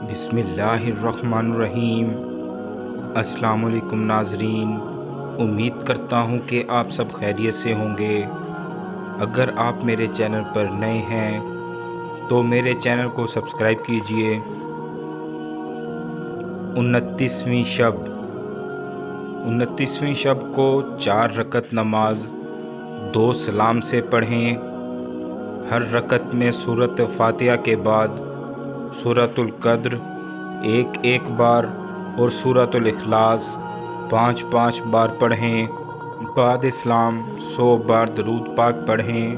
बिस्मिल्लाहिर्रहमानिर्रहीम। अस्सलाम वालेकुम नाज़रीन, उम्मीद करता हूँ कि आप सब खैरियत से होंगे। अगर आप मेरे चैनल पर नए हैं तो मेरे चैनल को सब्सक्राइब कीजिए। 29वीं शब को 4 रकत नमाज 2 सलाम से पढ़ें। हर रकत में सूरत फातिहा के बाद सूरतुल क़द्र एक बार और सूरतुल इखलास 5 बार पढ़ें। बाद इस्लाम 100 बार दरूद पाक पढ़ें।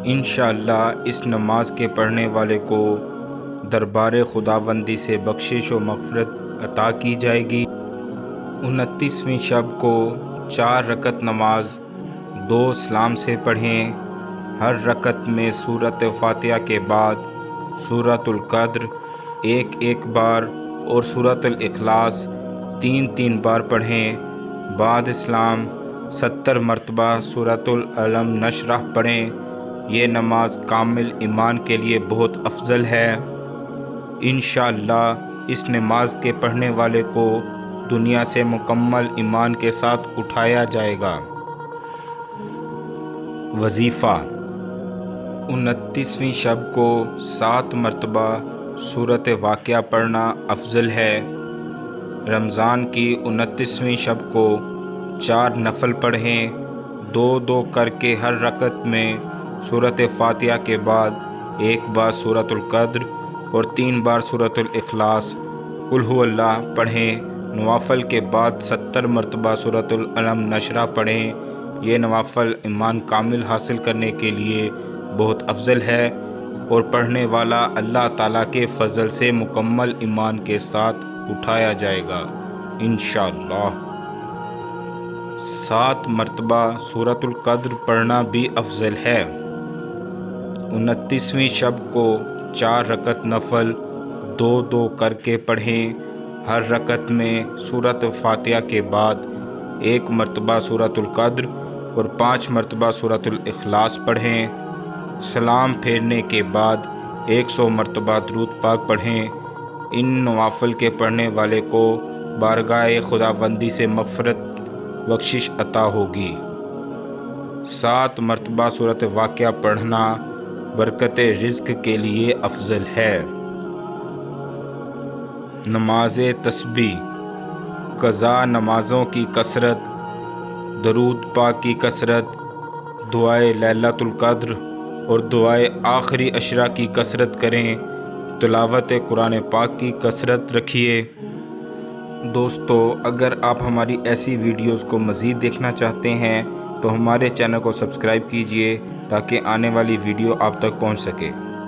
इंशाअल्लाह इस नमाज के पढ़ने वाले को दरबार खुदावंदी से बख्शिश व मग़फ़िरत अता की जाएगी। 29वीं शब को 4 रकत नमाज 2 सलाम से पढ़ें। हर रकत में सूरत फातिहा के बाद सूरतुल क़द्र एक बार और सूरतुल इखलास 3 बार पढ़ें। बाद इस्लाम 70 मरतबा सूरतुल अलम नशरह पढ़ें। ये नमाज कामिल ईमान के लिए बहुत अफजल है। इंशाअल्लाह इस नमाज के पढ़ने वाले को दुनिया से मुकम्मल ईमान के साथ उठाया जाएगा। वजीफ़ा 29वीं शब को 7 मरतबा सूरत वाक़िया पढ़ना अफजल है। रमज़ान की 29वीं शब को 4 नफल पढ़ें। 2 करके हर रकत में सूरत फातिहा के बाद 1 बार सूरतुल क़द्र और 3 बार सूरतुल इखलास कुल हुवल्लाह पढ़ें। नवाफ़ल के बाद 70 मरतबा सूरतुल अलम नशरह पढ़ें। ये नवाफ़ल ईमान कामिल हासिल करने के लिए बहुत अफजल है और पढ़ने वाला अल्लाह ताला के फ़ज़ल से मुकम्मल ईमान के साथ उठाया जाएगा इंशाअल्लाह। 7 मरतबा सूरतुल क़द्र पढ़ना भी अफजल है। 29वीं शब को 4 रकत नफल 2 करके पढ़ें। हर रकत में सूरत फातिहा के बाद 1 मरतबा सूरतुल क़द्र और 5 मरतबा सूरतुल इखलास पढ़ें। सलाम फेरने के बाद 100 मरतबा दरूद पाक पढ़ें। इन नवाफ़िल के पढ़ने वाले को बारगाह खुदाबंदी से मग़फ़िरत बख्शिश अता होगी। 7 मरतबा सूरत वाक़िया पढ़ना बरकत रिज़्क़ के लिए अफजल है। नमाज़ तस्बीह क़ज़ा नमाज़ों की कसरत, दरूद पाक की कसरत, दुआए लैलतुल क़द्र और दुआए आखिरी अशरा की कसरत करें। तिलावत कुरान पाक की कसरत रखिए। दोस्तों, अगर आप हमारी ऐसी वीडियोस को मज़ीद देखना चाहते हैं तो हमारे चैनल को सब्सक्राइब कीजिए ताकि आने वाली वीडियो आप तक पहुंच सके।